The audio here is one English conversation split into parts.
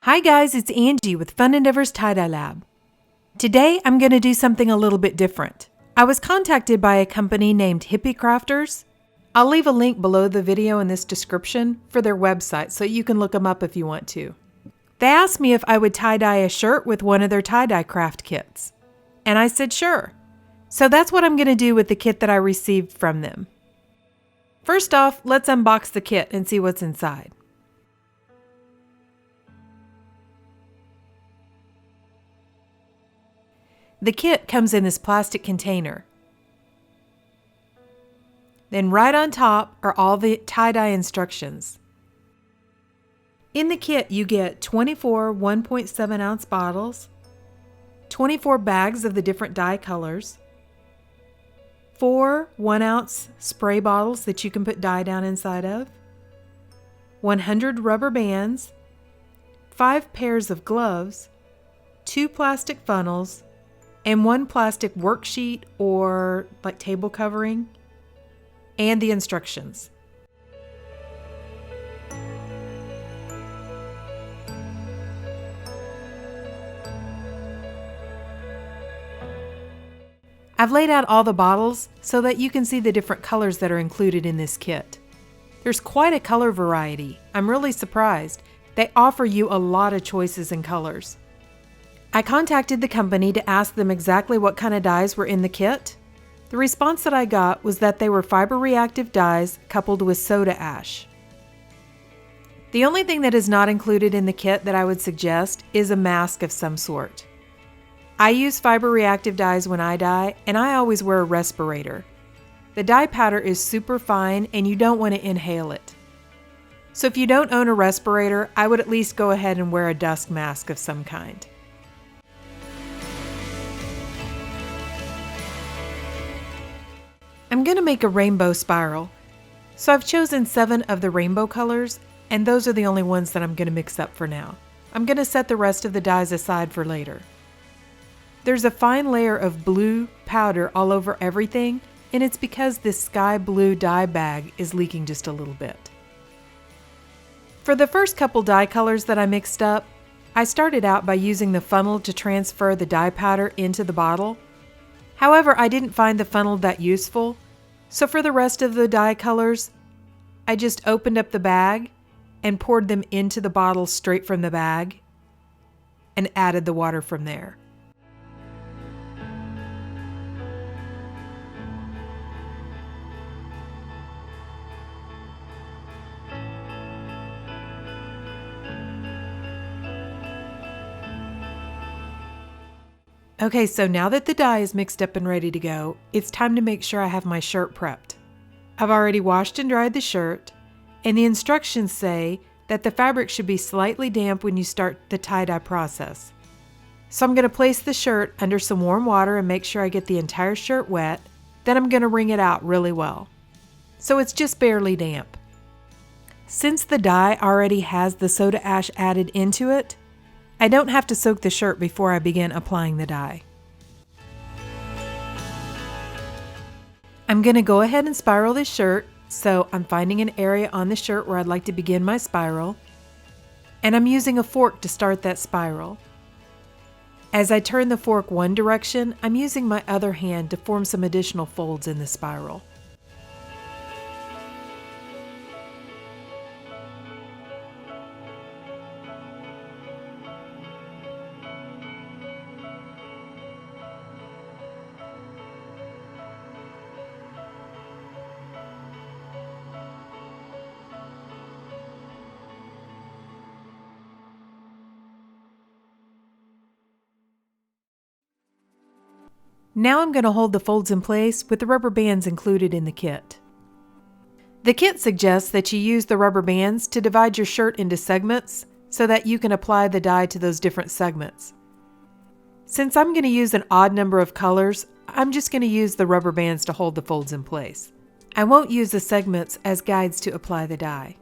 Hi guys, it's Angie with Fun Endeavors Tie-Dye Lab. Today I'm going to do something a little bit different. I was contacted by a company named Hippie Crafters. I'll leave a link below the video in this description for their website so you can look them up if you want to. They asked me if I would tie-dye a shirt with one of their tie-dye craft kits. And I said sure. So that's what I'm going to do with the kit that I received from them. First off, let's unbox the kit and see what's inside. The kit comes in this plastic container. Then right on top are all the tie-dye instructions. In the kit you get 24 1.7 ounce bottles, 24 bags of the different dye colors, 4 1 ounce spray bottles that you can put dye down inside of, 100 rubber bands, 5 pairs of gloves, 2 plastic funnels, and 1 plastic worksheet or like table covering, and the instructions. I've laid out all the bottles so that you can see the different colors that are included in this kit. There's quite a color variety. I'm really surprised. They offer you a lot of choices in colors. I contacted the company to ask them exactly what kind of dyes were in the kit. The response that I got was that they were fiber-reactive dyes coupled with soda ash. The only thing that is not included in the kit that I would suggest is a mask of some sort. I use fiber-reactive dyes when I dye, and I always wear a respirator. The dye powder is super fine and you don't want to inhale it. So if you don't own a respirator, I would at least go ahead and wear a dust mask of some kind. I'm going to make a rainbow spiral, so I've chosen 7 of the rainbow colors, and those are the only ones that I'm going to mix up for now. I'm going to set the rest of the dyes aside for later. There's a fine layer of blue powder all over everything, and it's because this sky blue dye bag is leaking just a little bit. For the first couple dye colors that I mixed up, I started out by using the funnel to transfer the dye powder into the bottle. However, I didn't find the funnel that useful, so for the rest of the dye colors, I just opened up the bag and poured them into the bottle straight from the bag and added the water from there. Okay, so now that the dye is mixed up and ready to go, it's time to make sure I have my shirt prepped. I've already washed and dried the shirt, and the instructions say that the fabric should be slightly damp when you start the tie-dye process. So I'm going to place the shirt under some warm water and make sure I get the entire shirt wet. Then I'm going to wring it out really well, so it's just barely damp. Since the dye already has the soda ash added into it, I don't have to soak the shirt before I begin applying the dye. I'm going to go ahead and spiral this shirt, so I'm finding an area on the shirt where I'd like to begin my spiral, and I'm using a fork to start that spiral. As I turn the fork one direction, I'm using my other hand to form some additional folds in the spiral. Now I'm going to hold the folds in place with the rubber bands included in the kit. The kit suggests that you use the rubber bands to divide your shirt into segments so that you can apply the dye to those different segments. Since I'm going to use an odd number of colors, I'm just going to use the rubber bands to hold the folds in place. I won't use the segments as guides to apply the dye.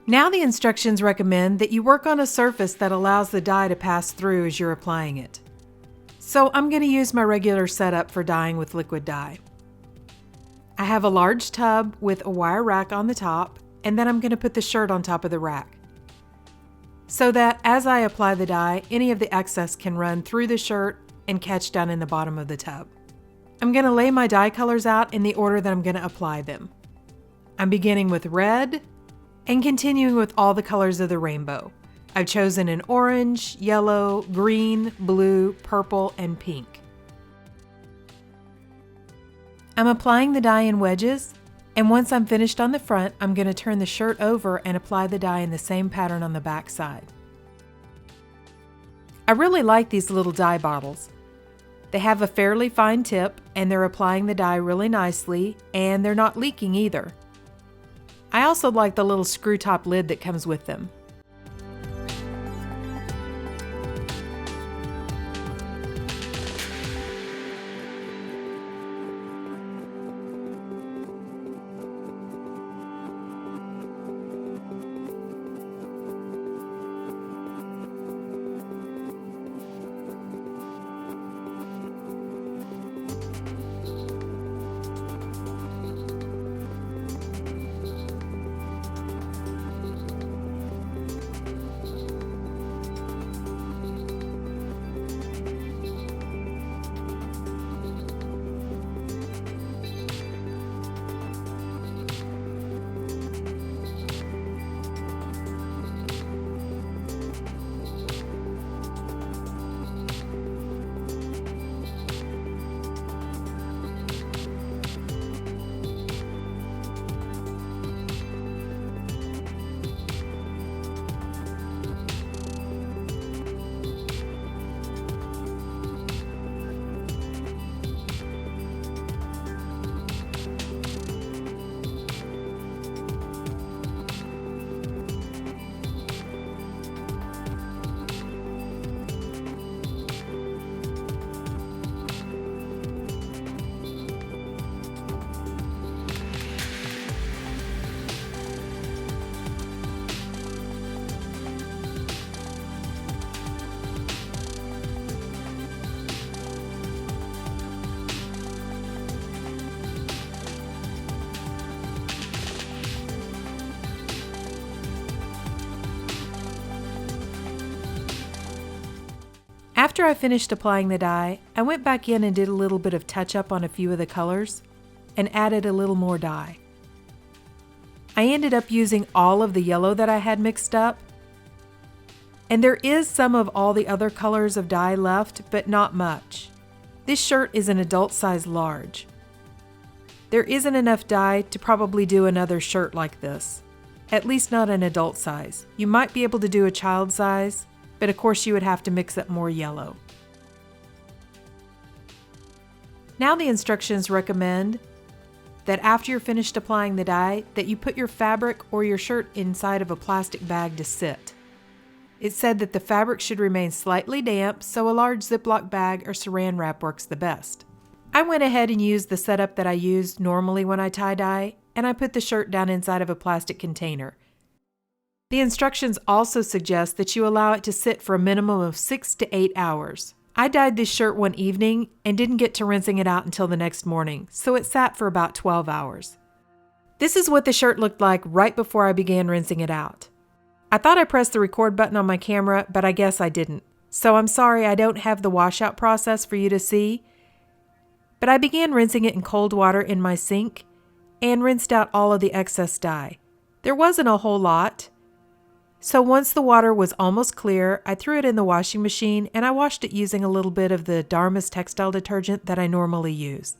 Now the instructions recommend that you work on a surface that allows the dye to pass through as you're applying it. So I'm going to use my regular setup for dyeing with liquid dye. I have a large tub with a wire rack on the top, and then I'm going to put the shirt on top of the rack, so that as I apply the dye, any of the excess can run through the shirt and catch down in the bottom of the tub. I'm going to lay my dye colors out in the order that I'm going to apply them. I'm beginning with red and continuing with all the colors of the rainbow. I've chosen an orange, yellow, green, blue, purple, and pink. I'm applying the dye in wedges, and once I'm finished on the front, I'm going to turn the shirt over and apply the dye in the same pattern on the back side. I really like these little dye bottles. They have a fairly fine tip, and they're applying the dye really nicely, and they're not leaking either. I also like the little screw top lid that comes with them. After I finished applying the dye, I went back in and did a little bit of touch-up on a few of the colors and added a little more dye. I ended up using all of the yellow that I had mixed up, and there is some of all the other colors of dye left, but not much. This shirt is an adult size large. There isn't enough dye to probably do another shirt like this, at least not an adult size. You might be able to do a child size, but of course you would have to mix up more yellow. Now the instructions recommend that after you're finished applying the dye, that you put your fabric or your shirt inside of a plastic bag to sit. It said that the fabric should remain slightly damp, so a large Ziploc bag or saran wrap works the best. I went ahead and used the setup that I use normally when I tie-dye, and I put the shirt down inside of a plastic container. The instructions also suggest that you allow it to sit for a minimum of 6 to 8 hours. I dyed this shirt one evening and didn't get to rinsing it out until the next morning, so it sat for about 12 hours. This is what the shirt looked like right before I began rinsing it out. I thought I pressed the record button on my camera, but I guess I didn't. So I'm sorry I don't have the washout process for you to see, but I began rinsing it in cold water in my sink and rinsed out all of the excess dye. There wasn't a whole lot. So once the water was almost clear, I threw it in the washing machine and I washed it using a little bit of the Dharma's textile detergent that I normally use.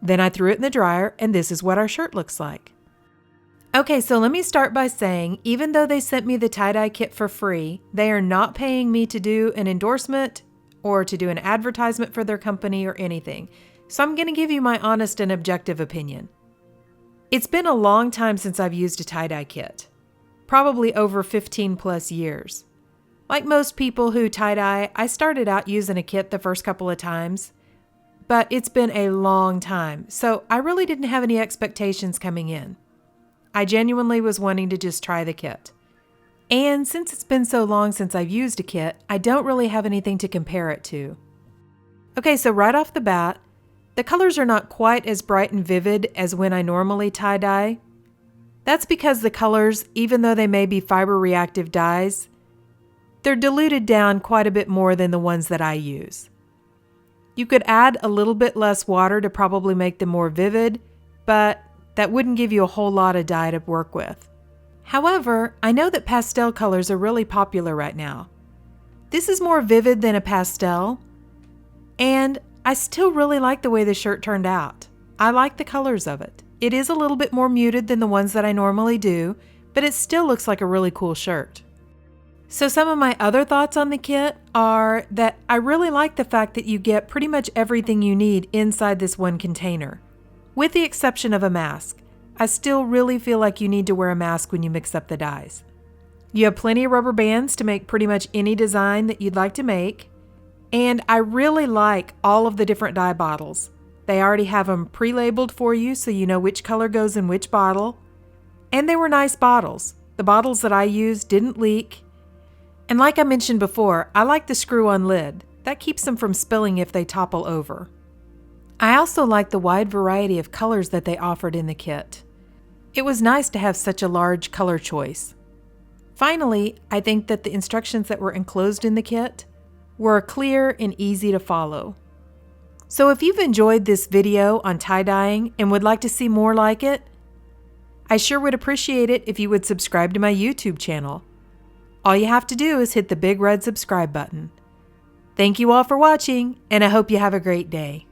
Then I threw it in the dryer, and this is what our shirt looks like. Okay, so let me start by saying, even though they sent me the tie-dye kit for free, they are not paying me to do an endorsement or to do an advertisement for their company or anything. So I'm going to give you my honest and objective opinion. It's been a long time since I've used a tie-dye kit. Probably over 15 plus years. Like most people who tie-dye, I started out using a kit the first couple of times, but it's been a long time, so I really didn't have any expectations coming in. I genuinely was wanting to just try the kit. And since it's been so long since I've used a kit, I don't really have anything to compare it to. Okay, so right off the bat, The colors are not quite as bright and vivid as when I normally tie-dye. That's because the colors, even though they may be fiber-reactive dyes, they're diluted down quite a bit more than the ones that I use. You could add a little bit less water to probably make them more vivid, but that wouldn't give you a whole lot of dye to work with. However, I know that pastel colors are really popular right now. This is more vivid than a pastel, and I still really like the way the shirt turned out. I like the colors of it. It is a little bit more muted than the ones that I normally do, but it still looks like a really cool shirt. So some of my other thoughts on the kit are that I really like the fact that you get pretty much everything you need inside this one container. With the exception of a mask. I still really feel like you need to wear a mask when you mix up the dyes. You have plenty of rubber bands to make pretty much any design that you'd like to make. And I really like all of the different dye bottles. They already have them pre-labeled for you so you know which color goes in which bottle. And they were nice bottles. The bottles that I used didn't leak. And like I mentioned before, I like the screw-on lid. That keeps them from spilling if they topple over. I also like the wide variety of colors that they offered in the kit. It was nice to have such a large color choice. Finally, I think that the instructions that were enclosed in the kit were clear and easy to follow. So if you've enjoyed this video on tie-dyeing and would like to see more like it, I sure would appreciate it if you would subscribe to my YouTube channel. All you have to do is hit the big red subscribe button. Thank you all for watching, and I hope you have a great day.